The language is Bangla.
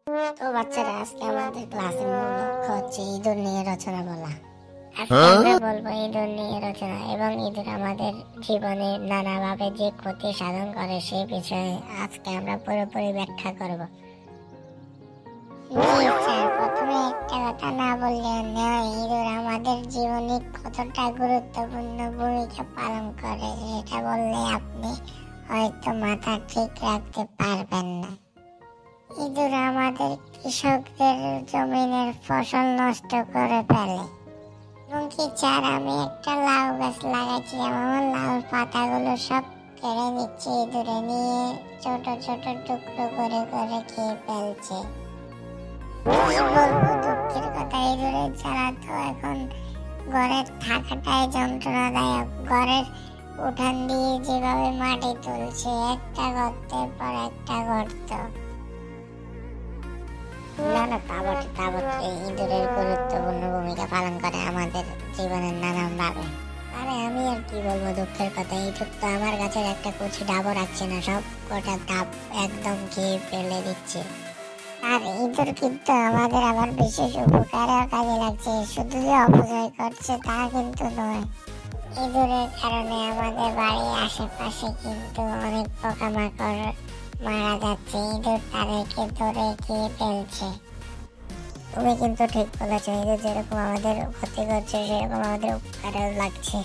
তো বাচ্চারা, আজকে আমাদের ক্লাসের মূল লক্ষ্য হচ্ছে ইঁদুর নিয়ে রচনা বলা। আজকে আমরা বলবো ইঁদুর নিয়ে রচনা, এবং ইঁদুর আমাদের জীবনে নানাভাবে যে ক্ষতি সাধন করে সেই বিষয়ে আজকে আমরা পুরোপুরি ব্যাখ্যা করব। জি স্যার, প্রথমে একটা কথা না বললে নয়, ইঁদুর আমাদের জীবনে কতটা গুরুত্বপূর্ণ ভূমিকা পালন করে সেটা বললে আপনি হয়তো মাথা ঠিক রাখতে পারবেন না। ইঁদুর আমাদের কৃষকদের জমিনের ফসল নষ্ট করে ফেলে। এবং কি স্যার, আমি একটা লাউ গাছ লাগাইছিলাম, আমার লাউ পাতাগুলো সব কেড়ে নিচ্ছে ইঁদুরে, নিয়ে ছোট ছোট টুকরো করে করে খেয়ে ফেলছে। কি বলবো, দুঃখের কথা, ইঁদুরের জ্বালা তো এখন ঘরে থাকাটাই যন্ত্রণাদায়ক। ঘরের উঠান দিয়ে যেভাবে মাটি তুলছে, একটা গর্তের পর একটা গর্ত। না না, তা বটে, ইঁদুরের গুরুত্বপূর্ণ ভূমিকা পালন করে আমাদের জীবনের নানান ভাবে। আরে আমি আর কি বলবো, দুঃখের কথা, ইঁদুর তো আমার গাছের একটা কুচি ডাবও রাখছে না, সব কটা ডাব একদম খেয়ে ফেলে দিচ্ছে। আর ইঁদুর কিন্তু আমাদের আবার বিশেষ উপকারেও কাজে লাগছে, শুধু যে অপচয় করছে তা কিন্তু নয়। ইঁদুরের কারণে আমাদের বাড়ির আশেপাশে কিন্তু অনেক পোকামাকড় মারা যাচ্ছে, ইঁদুর তাদেরকে ধরে খেয়ে ফেলছে। তুমি কিন্তু ঠিক বলেছো, ইঁদুর যেরকম আমাদের ক্ষতি করছে সেরকম আমাদের উপকারেও লাগছে।